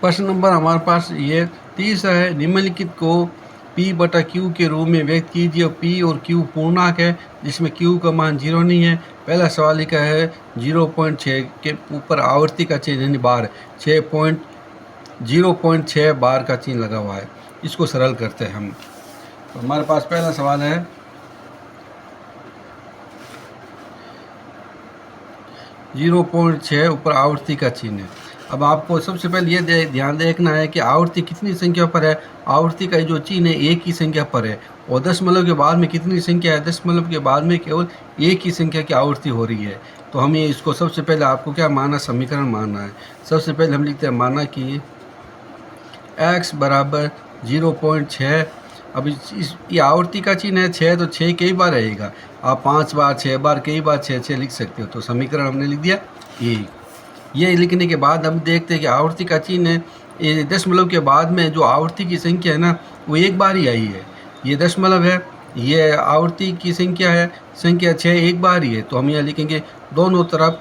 प्रश्न नंबर हमारे पास ये 30 है। निम्नलिखित को P बटा Q के रूप में व्यक्त कीजिए। P और Q पूर्णांक है जिसमें Q का मान 0 नहीं है। पहला सवाल लिखा है 0.6 के ऊपर आवर्ती का चिन्ह यानी बार 0.6 बार का चिन्ह लगा हुआ है। इसको सरल करते हैं हम। तो हमारे पास पहला सवाल है 0.6 ऊपर आवर्ती का चिन्ह है। अब आपको सबसे पहले ये ध्यान देखना है कि आवर्ती कितनी संख्या पर है। आवर्ती का जो चिन्ह है एक ही संख्या पर है और दशमलव के बाद में कितनी संख्या है, दशमलव के बाद में केवल एक ही संख्या की आवर्ती हो रही है। तो हमें इसको सबसे पहले आपको क्या मानना, समीकरण मानना है। सबसे पहले हम लिखते हैं माना कि x बराबर 0.6। अब ये आवर्ती का चिन्ह है 6, तो 6 कई बार रहेगा। आप 5 बार 6 बार कई बार 6 लिख सकते हो। तो समीकरण हमने लिख दिया ये लिखने के बाद हम देखते हैं कि आवर्ती का चिन्ह है, ये दशमलव के बाद में जो आवर्ती की संख्या है ना वो एक बार ही आई है। ये दशमलव है, ये आवर्ती की संख्या है, संख्या 6 एक बार ही है। तो हम यहाँ लिखेंगे दोनों तरफ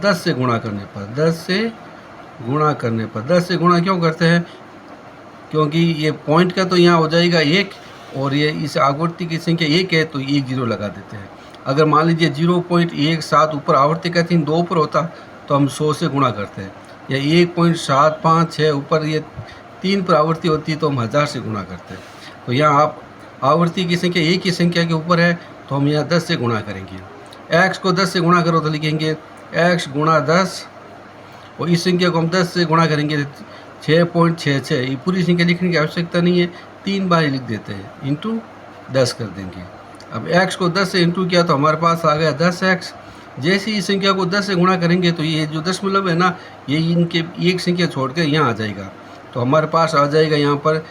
10 से गुणा करने पर 10 से गुणा क्यों करते हैं, क्योंकि ये पॉइंट का तो यहाँ हो जाएगा 1 और ये इस आवर्ती की संख्या 1 है तो 1 0 लगा देते हैं। अगर मान लीजिए 0.17 ऊपर आवर्ती का चिन्ह 2 पर होता तो हम 100 से गुणा करते हैं, या 1.756 ऊपर ये 3 पर आवर्ती होती तो हम 1000 से गुणा करते हैं। तो यहाँ आप आवर्ती की संख्या एक ही संख्या के ऊपर है तो हम यहाँ 10 से गुणा करेंगे। x को 10 से गुणा करो तो लिखेंगे x गुणा 10 और इस संख्या को हम 10 से गुणा करेंगे 6.66। ये पूरी संख्या लिखने की आवश्यकता नहीं है, 3 बार ही लिख देते हैं, इंटू 10 कर देंगे। अब x को 10 से इंटू किया तो हमारे पास आ गया 10x। जैसे ही इस संख्या को 10 से गुणा करेंगे तो ये जो दशमलव है ना ये इनके एक संख्या छोड़ कर यहाँ आ जाएगा। तो हमारे पास आ जाएगा यहाँ पर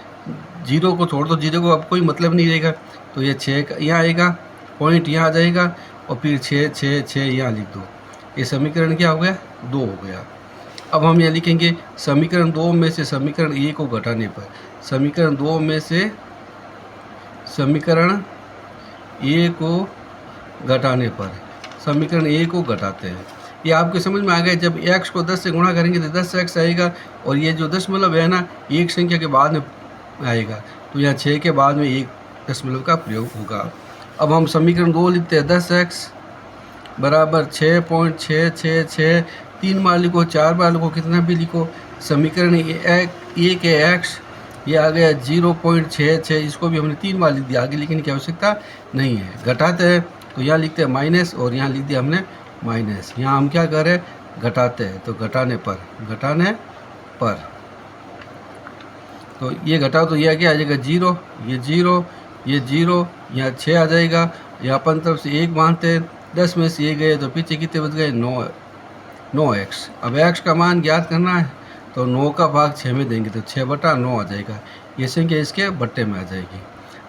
0 को छोड़ दो, 0 को अब कोई मतलब नहीं रहेगा। तो ये 6 यहाँ आएगा, पॉइंट यहाँ आ जाएगा और फिर 6 यहाँ लिख दो। ये समीकरण क्या हो गया, 2 हो गया। अब हम यहाँ लिखेंगे समीकरण 2 में से समीकरण 1 को घटाने पर, समीकरण 2 में से समीकरण 1 को घटाने पर समीकरण 1 को घटाते हैं। ये आपके समझ में आ गया। जब x को 10 से गुणा करेंगे तो 10x आएगा और ये जो दशमलव है ना एक संख्या के बाद में आएगा, तो यहाँ 6 के बाद में एक दशमलव का प्रयोग होगा। अब हम समीकरण 2 लिखते हैं 10x बराबर 6.666। 3 बार लिखो, 4 बार लिखो, कितना भी लिखो। समीकरण 1 के x ये आ गया 0.66। इसको भी हमने 3 बार लिख दिया, आगे लिखने की आवश्यकता नहीं है। घटाते हैं तो यहाँ लिखते हैं माइनस और यहाँ लिख दिया हमने माइनस। यहाँ हम क्या कर रहे हैं, घटाते हैं तो घटाने पर तो ये घटाओ तो यह क्या आ जाएगा 0, ये 0 यहाँ 6 आ जाएगा। यहाँ अपन तरफ से 1 मानते हैं, 10 में से ये गए तो पीछे कितने बच गए 9x। अब x का मान ज्ञात करना है तो 9 का भाग 6 में देंगे तो 6 बटा 9 आ जाएगा। ये संख्या इसके बट्टे में आ जाएगी।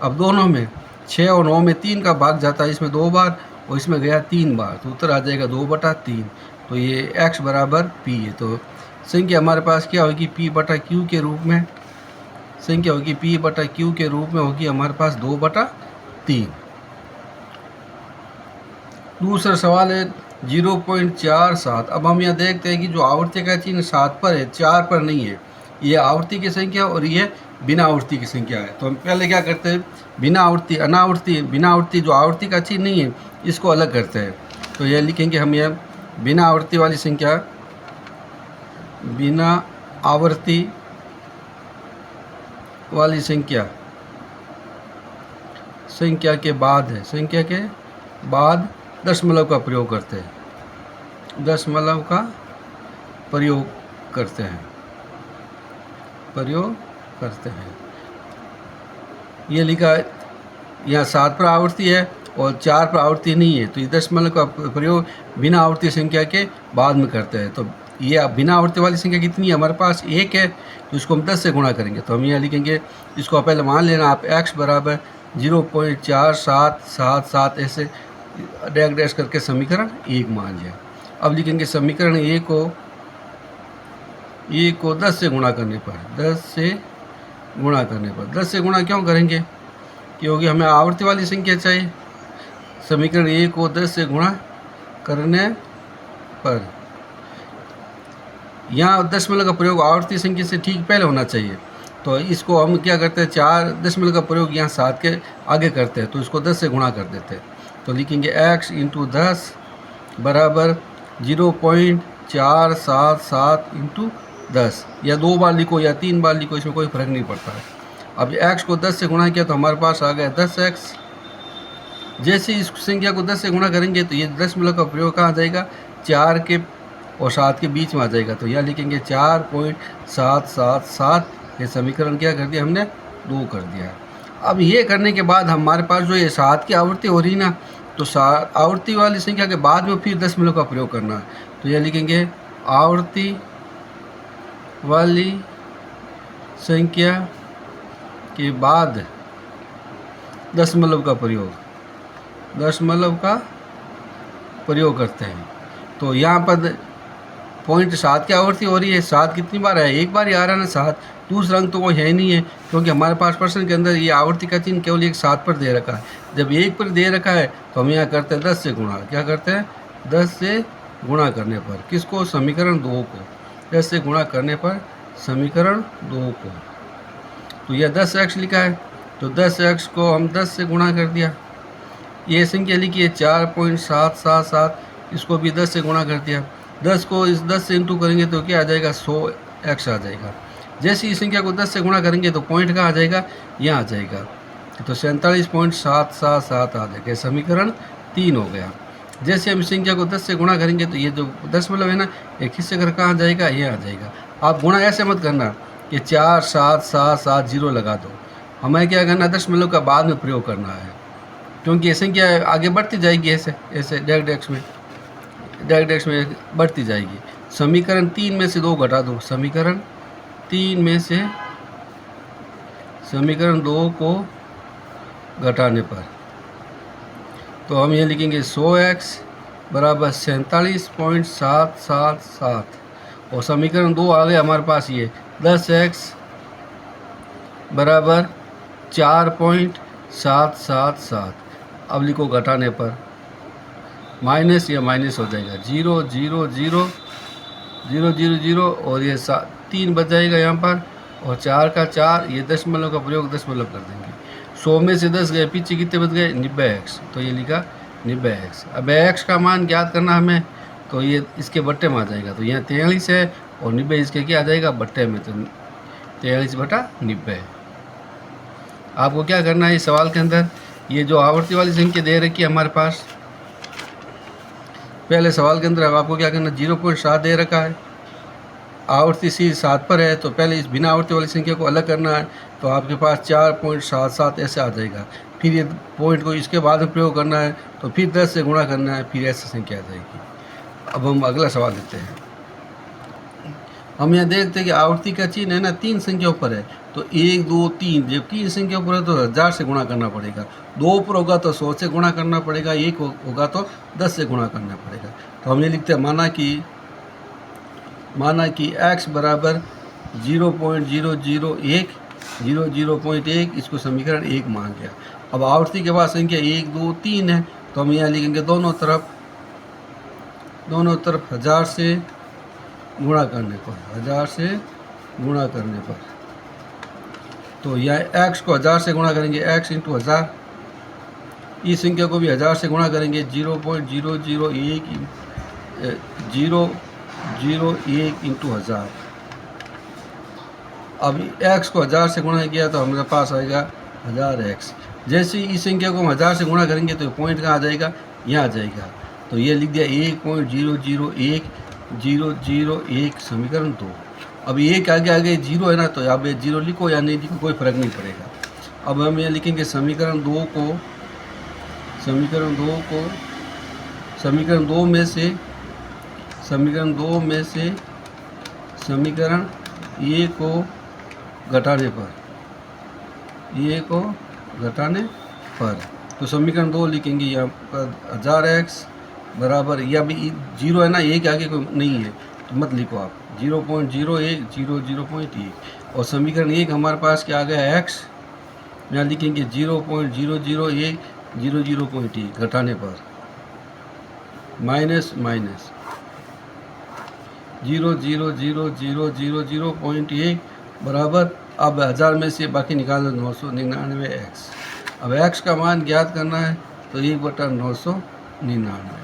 अब दोनों में 6 और 9 में 3 का भाग जाता है, इसमें 2 बार और इसमें गया 3 बार, तो उत्तर आ जाएगा 2 बटा 3। तो ये x बराबर p है। तो संख्या हमारे पास क्या होगी, p बटा q के रूप में संख्या होगी, p बटा q के रूप में होगी हमारे पास 2 बटा 3। दूसरा सवाल है 0.47। अब हम यहाँ देखते हैं कि जो आवर्ती का चिन्ह 7 पर है, 4 पर नहीं है। ये आवर्ती की संख्या और ये बिना आवर्ती की संख्या है। तो हम पहले क्या करते हैं, बिना आवर्ती जो आवर्ती का चिन्ह नहीं है इसको अलग करते हैं। तो यह लिखेंगे हम यह बिना आवर्ती वाली संख्या, बिना आवर्ती वाली संख्या के बाद है, संख्या के बाद दशमलव का प्रयोग करते हैं, दशमलव का प्रयोग करते हैं। ये लिखा है यहाँ 7 पर आवर्ती है और 4 पर आवर्ती नहीं है, तो ये दशमलव का प्रयोग बिना आवर्ती संख्या के बाद में करते हैं। तो ये बिना आवर्ती वाली संख्या कितनी है, हमारे पास 1 है, तो इसको हम 10 से गुणा करेंगे। तो हम यहाँ लिखेंगे, इसको पहले मान लेना आप x बराबर 0.4777 ऐसे डैश करके समीकरण 1 मान लिया। अब लिखेंगे समीकरण 1 को 10 से गुणा करने पर 10 से गुणा क्यों करेंगे, क्योंकि हमें आवर्ती वाली संख्या चाहिए। समीकरण 1 को 10 से गुणा करने पर यहाँ दशमलव का प्रयोग आवर्ती संख्या से ठीक पहले होना चाहिए। तो इसको हम क्या करते हैं, 4 दशमलव का प्रयोग यहाँ 7 के आगे करते हैं, तो इसको 10 से गुणा कर देते हैं। तो लिखेंगे x इंटू 10 बराबर 0.477 इंटू 10, या 2 बार लिखो या 3 बार लिखो, इसमें कोई फ़र्क नहीं पड़ता है। अब x को 10 से गुणा किया तो हमारे पास आ गया 10x। जैसे इस संख्या को 10 से गुणा करेंगे तो ये दशमलव का प्रयोग कहाँ आ जाएगा, 4 के और 7 के बीच में आ जाएगा। तो यहाँ लिखेंगे 4.777। ये समीकरण क्या कर दिया हमने, 2 कर दिया। अब ये करने के बाद हमारे पास जो ये 7 की आवृत्ति हो रही ना, तो आवृत्ति वाली संख्या के बाद में फिर दशमलव का प्रयोग करना है। तो ये लिखेंगे आवृत्ति वाली संख्या के बाद दशमलव का प्रयोग करते हैं। तो यहाँ पर 0.7 की आवृत्ति हो रही है, 7 कितनी बार है, एक बार ही आ रहा है ना 7, दूसरा अंक तो कोई है नहीं है, क्योंकि हमारे पास प्रश्न के अंदर ये आवृत्ति का चिन्ह केवल एक 7 पर दे रखा है। जब 1 पर दे रखा है तो हम यहाँ करते हैं 10 से गुणा। क्या करते हैं, 10 से गुणा करने पर किसको, समीकरण 2 को, 10 से गुणा करने पर समीकरण 2 को। तो यह 10x लिखा है, तो 10x को हम 10 से गुणा कर दिया। ये संख्या लिखी है 4.777, इसको भी 10 से गुणा कर दिया। 10 को इस 10 से इंटू करेंगे तो क्या आ जाएगा, 100x आ जाएगा। जैसे इस संख्या को 10 से गुणा करेंगे तो पॉइंट कहाँ आ जाएगा, यहाँ आ जाएगा। तो 47.777 आ जाएगा, समीकरण 3 हो गया। जैसे हम इस संख्या को 10 से गुणा करेंगे तो ये जो दशमलव है ना, एक हिस्से कर कहाँ आ जाएगा, ये आ जाएगा। आप गुणा ऐसे मत करना कि 4 7 7 7 0 लगा दो, हमें क्या करना, दशमलव का बाद में प्रयोग करना है, क्योंकि ये संख्या आगे बढ़ती जाएगी, ऐसे ऐसे डायरेक्ट एक्स में बढ़ती जाएगी। समीकरण 3 में से 2 घटा दो, समीकरण 3 में से समीकरण 2 को घटाने पर तो हम ये लिखेंगे 100x बराबर 47.777, और समीकरण 2 आ गया हमारे पास ये 10x बराबर 4.777। अब लिखो घटाने पर, माइनस या माइनस हो जाएगा, 0 0 0 0 0 0 और ये 3 बच जाएगा यहाँ पर, और 4 का 4, ये दशमलव का प्रयोग दशमलव कर देंगे। 100 में से 10 गए, पीछे कितने बच गए, 90x। तो ये लिखा 90x। अब x का मान ज्ञात करना हमें, तो ये इसके बट्टे में आ जाएगा। तो यहाँ 43 है और 90 इसके क्या आ जाएगा, बट्टे में। तो 43/90। आपको क्या करना है, इस सवाल के अंदर ये जो आवर्ती वाली संख्या दे रखी है हमारे पास, पहले सवाल के अंदर अब आपको क्या करना, 0.7 दे रखा है, आवर्ती सी 7 पर है, तो पहले इस बिना आवर्ती वाली संख्या को अलग करना है। तो आपके पास 4.77 ऐसे आ जाएगा। फिर ये पॉइंट को इसके बाद में प्रयोग करना है, तो फिर 10 से गुणा करना है, फिर ऐसी संख्या आ जाएगी। अब हम अगला सवाल लेते हैं। हम यहाँ देखते हैं कि आवर्ती का चिन्ह है ना 3 संख्या ऊपर है, तो 1 2 3, जब 3 संख्या ऊपर है तो 1000 से गुणा करना पड़ेगा, 2 ऊपर होगा तो 100 से गुणा करना पड़ेगा, 1 होगा तो 10 से गुणा करना पड़ेगा। तो हम ये लिखते हैं, माना कि x बराबर 0.001 0.1, इसको समीकरण 1 मान लिया। अब आवर्ती के बाद संख्या 1 2 3 है, तो हम यहाँ लिखेंगे दोनों तरफ 1000 से गुणा करने पर, 1000 से गुणा करने पर, तो यह x को 1000 से गुणा करेंगे, x इंटू 1000। इस संख्या को भी 1000 से गुणा करेंगे, 0.001 इंटू 1000। अब x को 1000 से गुणा किया तो हमारे पास आएगा 1000x। जैसे इस संख्या को हम 1000 से गुणा करेंगे तो पॉइंट कहाँ आ जाएगा, यहाँ आ जाएगा। तो ये लिख दिया 1.001 समीकरण 2। अब ये आगे 0 है ना, तो अब ये 0 लिखो या नहीं लिखो कोई फ़र्क नहीं पड़ेगा। अब हम ये लिखेंगे समीकरण 2 में से समीकरण ए को घटाने पर, तो समीकरण 2 लिखेंगे यहाँ पर 1000x बराबर, या भी 0 है ना, 1 आगे कोई नहीं है तो मत लिखो आप, 0.01 0.1, और समीकरण 1 हमारे पास क्या आ गया, x, यहाँ लिखेंगे 0.001 0.1 घटाने पर, माइनस माइनस, 0.1 बराबर, अब 1000 में से बाकी निकाल दो 999 एक्स। अब एक्स का मान ज्ञात करना है तो 1/999।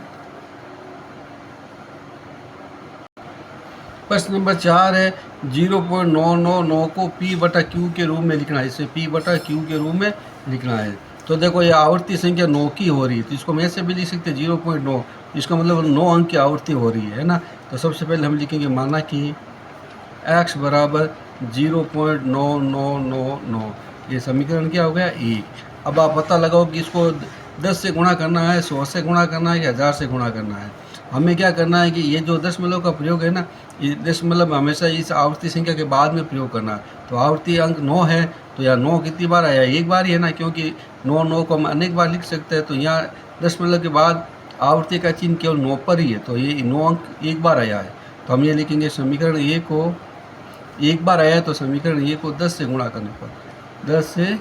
प्रश्न नंबर 4 है 0.999 को P/Q के रूप में लिखना है। इसे P/Q के रूप में लिखना है। तो देखो ये आवर्ती संख्या 9 की हो रही है, तो इसको हम ऐसे भी लिख सकते हैं 0.9, इसका मतलब 9 अंक की आवर्ती हो रही है ना। तो सबसे पहले हम लिखेंगे माना कि x बराबर 0.9999, ये समीकरण क्या हो गया 1। अब आप पता लगाओ कि इसको 10 से गुणा करना है, 100 से गुणा करना है, या 1000 से गुणा करना है। हमें क्या करना है कि ये जो दशमलव का प्रयोग है ना, ये दशमलव हमेशा इस आवर्ती संख्या के बाद में प्रयोग करना है। तो आवर्ती अंक 9 है, तो यहाँ 9 कितनी बार आया, एक बार ही है ना, क्योंकि 9 को हम अनेक बार लिख सकते हैं। तो यहाँ दशमलव के बाद आवर्ती का चिन्ह केवल 9 पर ही है, तो ये 9 अंक एक बार आया है। तो हम ये लिखेंगे समीकरण ए को एक बार आया है, तो समीकरण ए को 10 से गुणा करने पर, 10 से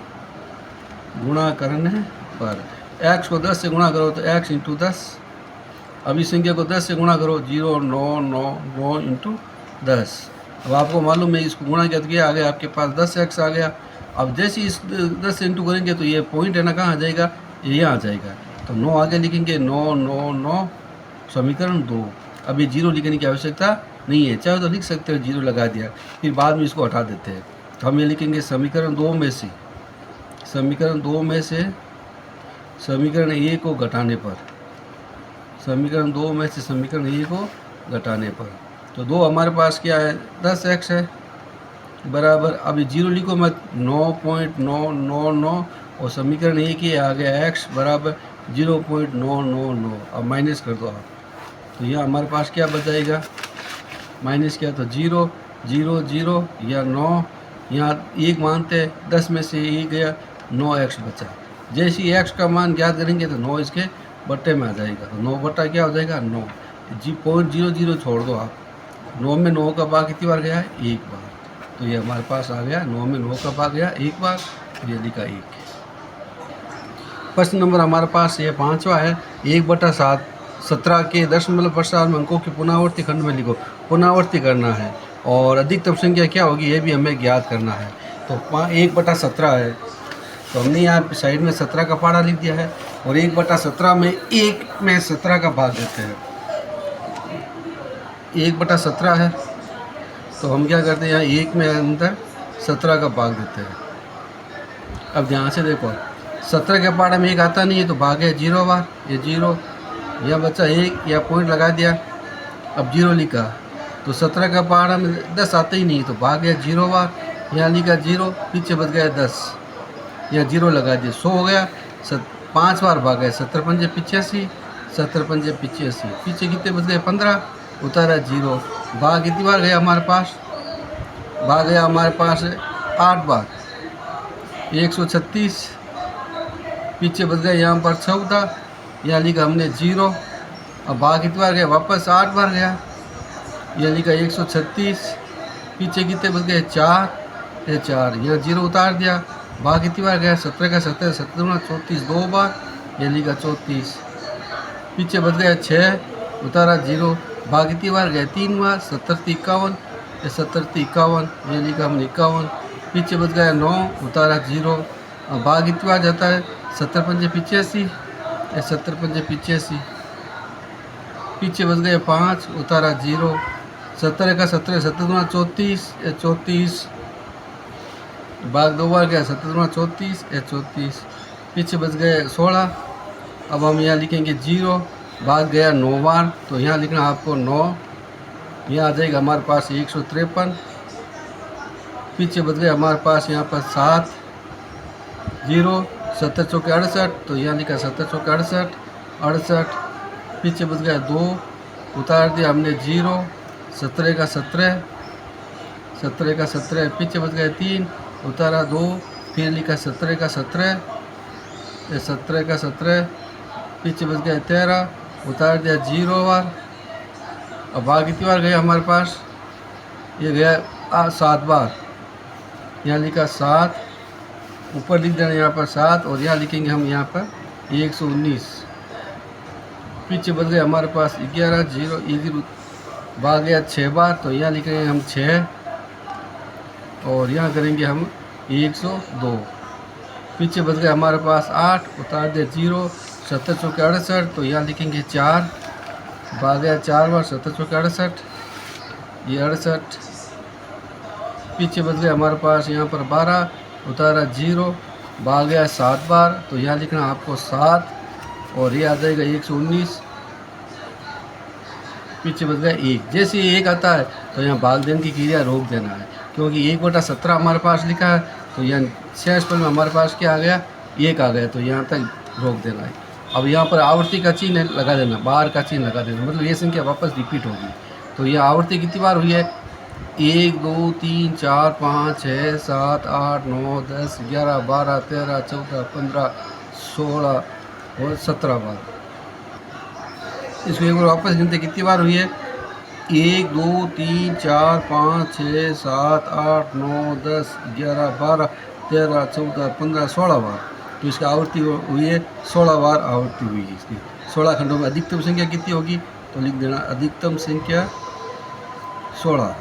गुणा करने पर x को 10 से गुणा करो तो x इंटू 10। अब इस संख्या को 10 से गुणा करो 0.999 इंटू 10। अब आपको मालूम है इसको गुणा किया तो क्या आ गया, आपके पास 10x आ गया। अब जैसे इस 10 से इंटू करेंगे तो ये पॉइंट है ना, कहाँ आ जाएगा, ये यहाँ आ जाएगा। तो 9 आगे लिखेंगे 999 समीकरण 2। अब ये 0 लिखने की आवश्यकता नहीं है, चाहे तो लिख सकते हो 0 लगा दिया, फिर बाद में इसको हटा देते हैं। तो हम ये लिखेंगे समीकरण 2 में से, समीकरण 2 में से समीकरण ए को घटाने पर, समीकरण 2 में से समीकरण ए को घटाने पर, तो 2 हमारे पास क्या है 10x है बराबर, अभी 0 लिखो मत, 9.999 और समीकरण ए की आ गया x बराबर 0.999। अब माइनस कर दो आप, तो यहाँ हमारे पास क्या बच जाएगा, माइनस किया तो 0 0 0 या 9, यहाँ 1 मानते हैं, 10 में से 1 गया, 9x बचा। जैसे ही x का मान ज्ञात करेंगे तो 9 इसके बट्टे में आ जाएगा, तो 9 बट्टा क्या हो जाएगा 9। 0.00 छोड़ दो आप, 9 में 9 का भाग कितनी बार गया है, एक बार। तो ये हमारे पास आ गया 9 में 9 का भाग गया एक बार, तो ये लिखा 1। प्रश्न नंबर हमारे पास ये 5वां है 1/7 17 के दशमलव प्रसार में अंकों के पुनरावर्ती खंड में लिखो। पुनरावर्ती करना है और अधिकतम संख्या क्या होगी ये भी हमें ज्ञात करना है। तो 1/17 है, तो हमने यहाँ साइड में 17 का पहाड़ा लिख दिया है, और 1/17 में 1 में 17 का भाग देते हैं। 1/17 है, तो हम क्या करते हैं यहाँ 1 में अंदर 17 का भाग देते हैं। अब ध्यान से देखो 17 के पहाड़े में 1 आता नहीं है, तो भाग है 0 बार, ये 0, यह बच्चा 1 या पॉइंट लगा दिया, अब 0 लिखा, तो 17 का पहाड़ा में 10 आता ही नहीं, तो भाग गया 0 बार, यहाँ लिखा 0, पीछे बच गया 10, या 0 लगा दिया, 100 हो गया। 5 बार भाग गए, 17 पंजे 85, 17 पंजे 85, पीछे कितने बच गए 15, उतारा 0। भाग कितनी बार गया हमारे पास, भाग गया हमारे पास 8 बार, 136, पीछे बच गया यहाँ पर 14, यहाँ लिखा हमने 0। अब भाग कितनी बार गया, वापस 8 बार गया, यहाँ लिखा 136, पीछे कितने बच गए 4, ये 4, यहाँ 0 उतार दिया, भाग कितनी बार गया 17 का 17, 17 34 2 बार, ये लिखा 34, पीछे बच गया 6, उतारा 0, भाग कितनी बार गया 3 बार, 70 51, ये 70 51, ये लिखा हमने 51, पीछे बच गया 9, उतारा 0। अब भाग कितनी बार जाता है 70 पंजे 85, ये 70 पंजे 85, पीछे बच गए 5, उतारा 0, 17 का 17, 17 34, ये 34, भाग 2 बार गया 17 34, ये 34, पीछे बच गए 16। अब हम यहाँ लिखेंगे 0, भाग गया 9 बार, तो यहाँ लिखना आपको 9, यहाँ आ जाएगा हमारे पास 153, पीछे बच गया हमारे पास यहाँ पर 7, 0, 17 चौके 68, तो यहाँ लिखा 17 चौके 68, 68, पीछे बच गया 2, उतार दिया हमने 0, 17 का 17, 17 का 17, पीछे बच गया 3, उतारा 2, फिर लिखा 17 का 17, 17 का 17, पीछे बच गया 13, उतार दिया 0 बार। अब भाग कितनी बार गया हमारे पास, ये गया 7 बार, यहाँ लिखा 7, ऊपर लिख देना यहाँ पर 7, और यहाँ लिखेंगे हम यहाँ पर 119, पीछे बच गए हमारे पास 11 0 0 भाग गया 6 बार, तो यहाँ लिखेंगे हम 6 और यहाँ करेंगे हम 102। पीछे बच गया हमारे पास 8, उतार दे 0, 7 चौके 68, तो यहाँ लिखेंगे 4, भाग गया 4 बार, 7 चौके 68, ये 68। पीछे बच गया हमारे पास यहाँ पर 12, उतारा 0, भाग गया 7 बार, तो यहाँ लिखना आपको 7 और ये आ जाएगा 119। पीछे बच गया 1। जैसे ही 1 आता है तो यहाँ भाग देने की क्रिया रोक देना है, क्योंकि 1/17 हमारे पास लिखा है, तो यहाँ शेषफल में हमारे पास क्या आ गया, 1 आ गया, तो यहाँ तक रोक देना है। अब यहाँ पर आवर्ती का चिन्ह लगा देना, बार का चिन्ह लगा देना, मतलब ये संख्या वापस रिपीट होगी। तो ये आवर्ती कितनी बार हुई है, 1 2 3 4 5 6 7 8 9 10 11 12 13 14 15 16 और 17 बार। इसको एक बार वापस गिनते कितनी बार हुई है, 1 2 3 4 5 6 7 8 9 10 11 12 13 14 15 16 बार। तो इसका आवृत्ति हुई है 16 बार आवृत्ति हुई है इसकी। 16 खंडों में अधिकतम संख्या कितनी होगी, तो लिख देना अधिकतम संख्या 16।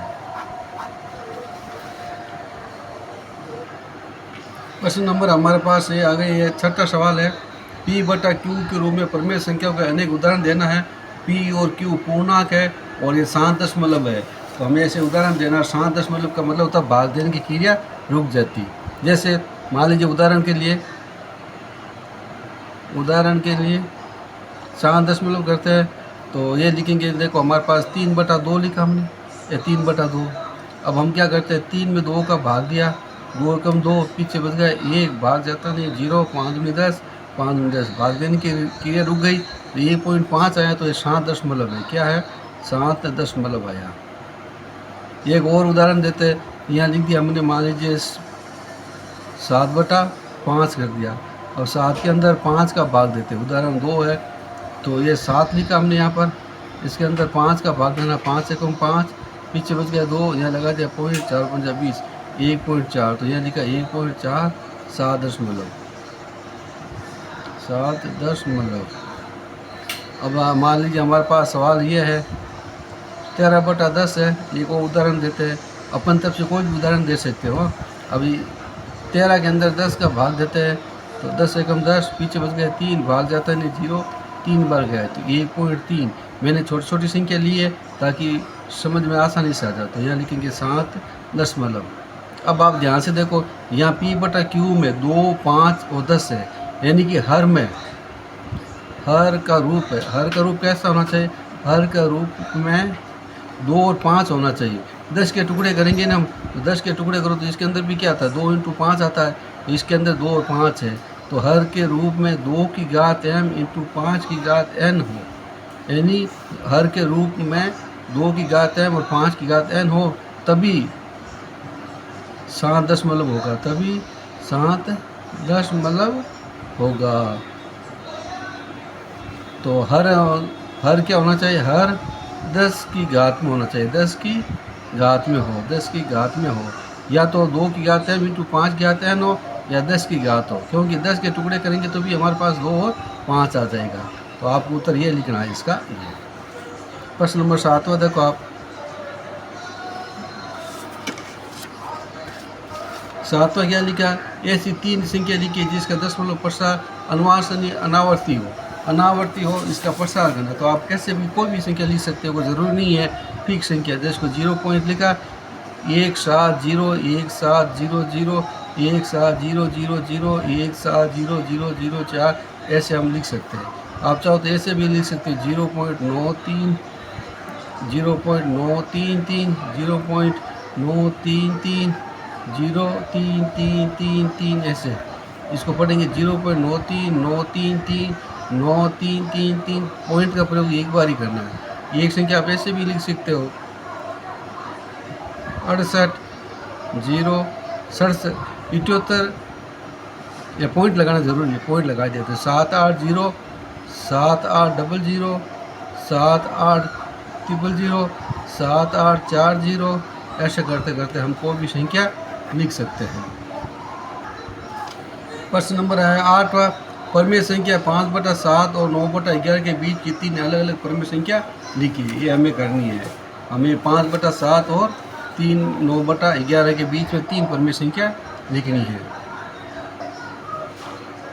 प्रश्न नंबर हमारे पास ये आ गई है, छठा सवाल है, P/Q के रूप में प्रमेय संख्याओं का अनेक उदाहरण देना है। P और Q पूर्णांक है और ये 7 दशमलव है, तो हमें ऐसे उदाहरण देना। 7 दशमलव का मतलब होता है भाग देने की क्रिया रुक जाती। जैसे मान लीजिए उदाहरण के लिए 7 दशमलव करते हैं, तो ये लिखेंगे, देखो हमारे पास 3/2 लिखा हमने, या 3/2। अब हम क्या करते हैं, 3 में 2 का भाग दिया, 2 एकम 2, पीछे बच गया 1, भाग जाता नहीं, 0, 5 में 10, 5 में 10, भाग देने की क्रिया रुक गई, तो 1.5 आया, तो ये 7 दशमलव है। क्या है, 7 दशमलव आया। एक और उदाहरण देते हैं, यहाँ लिख दिया हमने, मान लीजिए 7/5 कर दिया, और 7 के अंदर 5 का भाग देते, उदाहरण 2 है, तो ये 7 लिखा हमने यहाँ पर, इसके अंदर 5 का भाग देना, 5 एकम 5, पीछे बच गया 2, यहाँ लगा दिया 0.4 5 20, 1.4, तो यहाँ लिखा 1.4, 7 दशमलव। अब मान लीजिए हमारे पास सवाल ये है, 13/10 है। एक और उदाहरण देते हैं, अपन तरफ से कोई भी उदाहरण दे सकते हो। अभी 13 के अंदर 10 का भाग देते हैं, तो 10 एकम 10, पीछे बच गया 3, भाग जाता नहीं, 0, 3 बार गया, तो 1.3। मैंने छोटी छोटी संख्या ली है ताकि समझ में आसानी से आ जाए, तो यहाँ लिखेंगे 7 दशमलव। अब आप ध्यान से देखो, यहाँ P/Q में 2, 5 और 10 है, यानी कि हर में हर का रूप है। हर का रूप कैसा होना चाहिए, हर का रूप में 2 और 5 होना चाहिए। 10 के टुकड़े करेंगे ना हम, तो 10 के टुकड़े करो तो इसके अंदर भी क्या आता है, 2 × 5 आता है, तो इसके अंदर 2 और 5 है। तो हर के रूप में 2 की घात m × 5 की घात n हो, यानी हर के रूप में 2 की घात m और 5 की घात n हो, तभी 7 दशमलव होगा, तभी 7 दशमलव होगा। तो हर क्या होना चाहिए, हर 10 की घात में होना चाहिए, 10 की घात में हो, 10 की घात में हो, या तो 2 की घात m × 5 की घात n हो, या 10 की घात हो, क्योंकि 10 के टुकड़े करेंगे तो भी हमारे पास 2 और 5 आ जाएगा। तो आपको उत्तर ये लिखना है इसका। प्रश्न नंबर 7वां देखो आप, 7वां क्या लिखा, ऐसी 3 संख्या लिखी जिसका दशमलव प्रसार अनुवांशनीय अनावर्ती हो। अनावर्ती हो, इसका प्रसार करना, तो आप कैसे भी कोई भी संख्या लिख सकते हो, वो ज़रूरी नहीं है फिक्स संख्या। जिसको 0 पॉइंट लिखा, 1 7 0 1 7 0 0 1 7 0 0 0 1 7 0 0 0 4, ऐसे हम लिख सकते हैं। आप चाहो तो ऐसे भी लिख सकते हैं, 0.93 0.933 0.933 03333, ऐसे इसको पढ़ेंगे 0.93 933 9333। पॉइंट का प्रयोग एक बार ही करना है। एक संख्या आप ऐसे भी लिख सकते हो, 68 0 67 78, या पॉइंट लगाना जरूरी है, पॉइंट लगा देते हैं, 780 7800 7800 7840, ऐसे करते करते हम कोई भी संख्या लिख सकते हैं। प्रश्न नंबर है 8वां, प्रमेय संख्या 5/7 और 9/11 के बीच की 3 अलग अलग प्रमेय संख्या लिखी है, ये हमें करनी है। हमें 5/7 और 9/11 के बीच में 3 परमेय संख्या लिखनी है।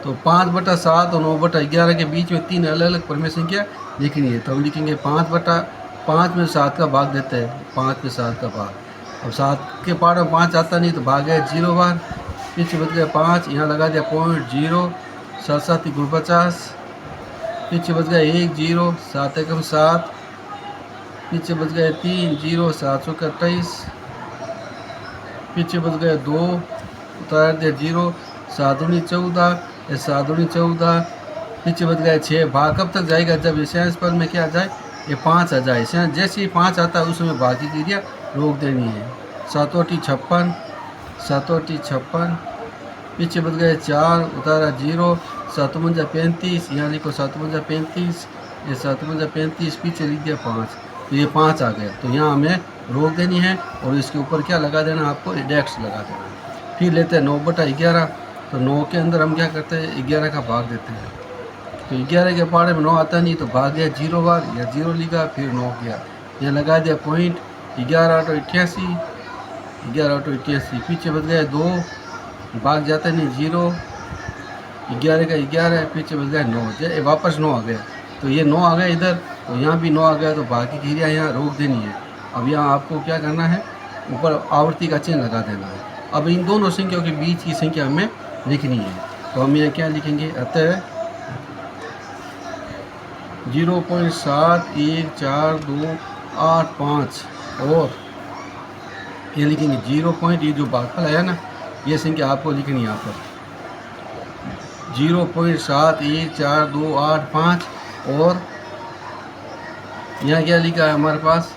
तो 5/7 और 9/11 के बीच में 3 अलग अलग परमेय संख्या लिखनी है। तो हम लिखेंगे 5 में 7 का भाग देते हैं, 5 में 7 का भाग। अब 7 के पार्ट में 5 आता नहीं तो भाग है 0 बार, पीछे बच गया 5, यहाँ लगा दिया पॉइंट 0, 7 7 × 50, पीछे बच गया 1 0, 7 एकम 7, पीछे बच गया 3 0, 7 सौ 28, पीछे बच गया 2, उतार दिया 0, 7 दूनी 14, 7 दूनी 14, पीछे बच गया 6। भाग कब तक जाएगा? जब ये सेंस पर में क्या आ जाए, ये 5 आ जाए। जैसे ही 5 आता है उसमें बाकी क्रिया रोक देनी है। 7 × 56, 7 × 56, पीछे बच गए 4, उतारा 0, 7 × 35, यहाँ लिखो 7 × 35, ये 7 × 35, पीछे लिख दिया 5, तो ये 5 आ गया। तो यहाँ हमें रोक देनी है और इसके ऊपर क्या लगा देना, आपको इंडेक्स लगा देना। फिर लेते हैं 9/11, तो 9 के अंदर हम क्या करते हैं, 11 का भाग देते हैं। तो 11 के पारे में 9 आता नहीं तो भाग गया 0 बार, या 0 लिखा, फिर 9 गया, यहाँ लगा दिया पॉइंट, 11 8 88, 11 8 88, पीछे बच गया 2, भाग जाता नहीं 0, 11 का 11, पीछे बच गया 9, वापस 9 आ गया। तो ये 9 आ गया इधर, तो यहाँ भी 9 आ गया, तो बाकी क्रिया यहाँ रोक देनी है। अब यहाँ आपको क्या करना है, ऊपर आवर्ती का चिन्ह लगा देना है। अब इन दोनों संख्याओं के बीच की संख्या हमें लिखनी है। तो हम यहाँ क्या लिखेंगे, अतः 0.71425 और ये लिखेंगे 0. ये जो भागफल आया ना, ये संख्या आपको लिखनी है यहाँ पर 0.71425 और यहाँ क्या लिखा है हमारे पास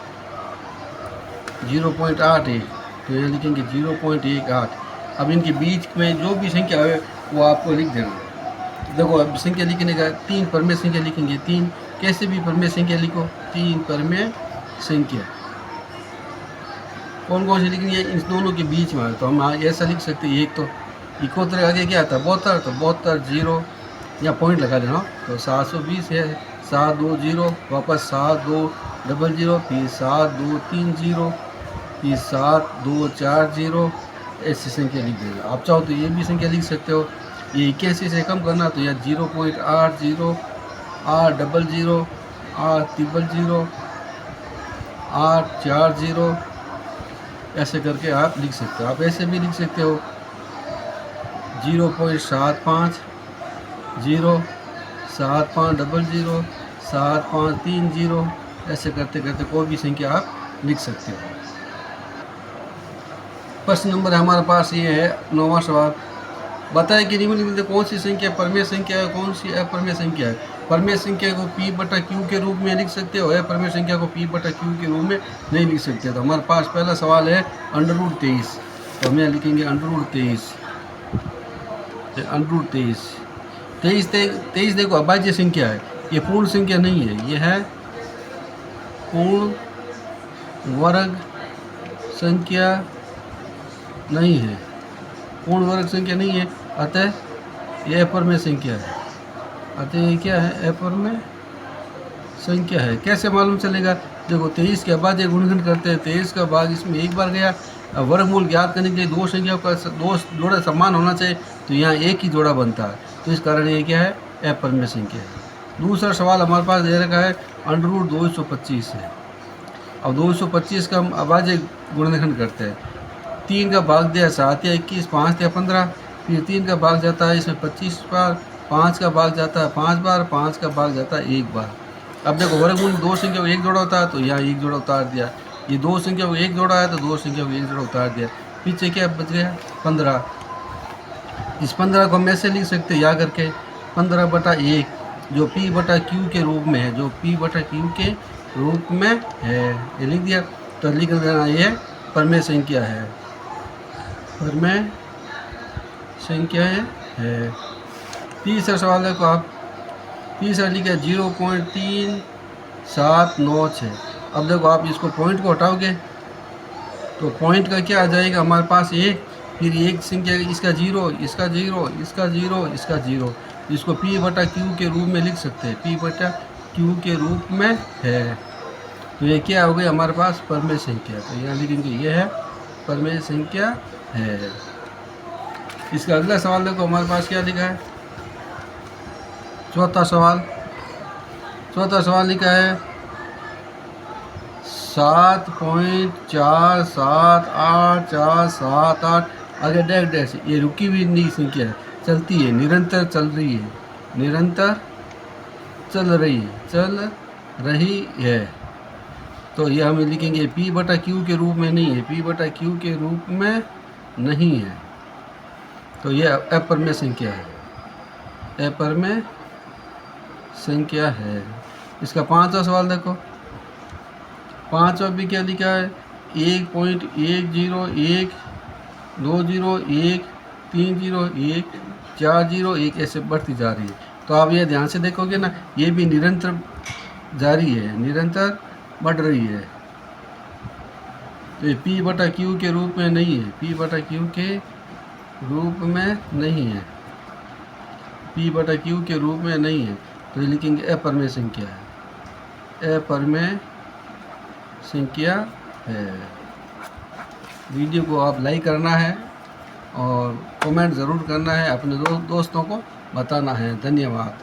0.81, तो यहाँ लिखेंगे 0.18। अब इनके बीच में जो भी संख्या है वो आपको लिख देना। देखो अब संख्या लिखने का 3 परमेय संख्या लिखेंगे। 3 कैसे भी परमेय संख्या लिखो, 3 परमेय संख्या कौन कौन सी लिखनी है, इन दोनों के बीच में। तो हम ऐसा लिख सकते हैं, एक तो 71 आगे क्या आता है 72, तो 72 0, या पॉइंट लगा देना। तो 720 है, 720, वापस 7200, फिर 7230, फिर 7240, ऐसी संख्या लिख देना। आप चाहो तो ये भी संख्या लिख सकते हो। ये 81 से कम करना तो या 0.80, 800, 800, 840, ऐसे करके आप लिख सकते हो। आप ऐसे भी लिख सकते हो 0.75, 7500, 7530, ऐसे करते करते कोई भी संख्या आप लिख सकते हो। प्रश्न नंबर हमारे पास ये है 9वां सवाल, बताएं कि निम्नलिखित कौन सी संख्या परमेय संख्या है, कौन सी अपरमेय संख्या है। परमेय संख्या को P/Q के रूप में लिख सकते हो, अपरमेय संख्या को P/Q के रूप में नहीं लिख सकते। तो हमारे पास पहला सवाल है √23, तो हम यहाँ लिखेंगे √23। 23 देखो अभाज्य संख्या है, ये पूर्ण संख्या नहीं है, ये है पूर्ण वर्ग संख्या नहीं है, पूर्ण वर्ग संख्या नहीं है, अतः ये अपरमेय संख्या है। अतः ये क्या है, अपरमेय संख्या है। कैसे मालूम चलेगा, देखो 23 के बाद गुणनखंड करते हैं, 23 का भाग इसमें एक बार गया। अब वर्गमूल ज्ञात करने के लिए दो संख्याओं का दो जोड़ा समान होना चाहिए, तो यहाँ एक ही जोड़ा बनता है, तो इस कारण ये क्या है, अपरमेय संख्या है। दूसरा सवाल हमारे पास दे रखा है √225 है। अब 225 का हम अभाज्य गुणनखंड करते हैं। 3 का भाग दिया 7 या 21, 5 या 15, फिर 3 का भाग जाता है इसमें 25 बार, 5 का भाग जाता है 5 बार, 5 का भाग जाता है 1 बार। अब देखो वर्गमूल दो संख्या को एक जोड़ा होता है, तो यहाँ एक जोड़ा उतार दिया। ये दो संख्या को एक जोड़ा है, तो दो संख्या को एक जोड़ा उतार दिया। पीछे क्या बच गया 15। इस 15 को हम ऐसे लिख सकते हैं या करके 15/1, जो P/Q के रूप में है, जो P/Q के रूप में है, ये लिख दिया। तो लिख देना ये परमेय संख्या है, परमेय संख्या है। तीसरा सवाल देखो आप, तीसरा लिखा 0.3796। अब देखो आप इसको पॉइंट को हटाओगे तो पॉइंट का क्या आ जाएगा हमारे पास एक, फिर एक संख्या इसका 0, इसका 0, इसका 0, इसका 0। इसको P/Q के रूप में लिख सकते हैं, P/Q के रूप में है। तो ये क्या हो गई हमारे पास परमेय संख्या। तो यहाँ लिखेंगे ये है परमेय संख्या है। इसका अगला सवाल देखो हमारे पास क्या लिखा है। चौथा सवाल लिखा है 7.478478 आगे डैश डैश। ये रुकी हुई नहीं संख्या है, चलती है, निरंतर चल रही है, निरंतर चल रही है। तो ये हम लिखेंगे P बटा Q के रूप में नहीं है, P बटा Q के रूप में नहीं है। तो ये अपरमेय संख्या है, अपरमेय संख्या है। इसका पांचवा सवाल देखो। पांचवा भी क्या लिखा है 1.101 201 301 401 ऐसे बढ़ती जा रही है। तो आप ये ध्यान से देखोगे ना, ये भी निरंतर जारी है, निरंतर बढ़ रही है। तो ये P बटा Q के रूप में नहीं है, P बटा Q के रूप में नहीं है, P बटा Q के रूप में नहीं है। तो ये लिखेंगे अपरमेय संख्या है, अपरमेय संख्या है। वीडियो को आप लाइक करना है और कमेंट ज़रूर करना है, अपने दोस्तों को बताना है। धन्यवाद।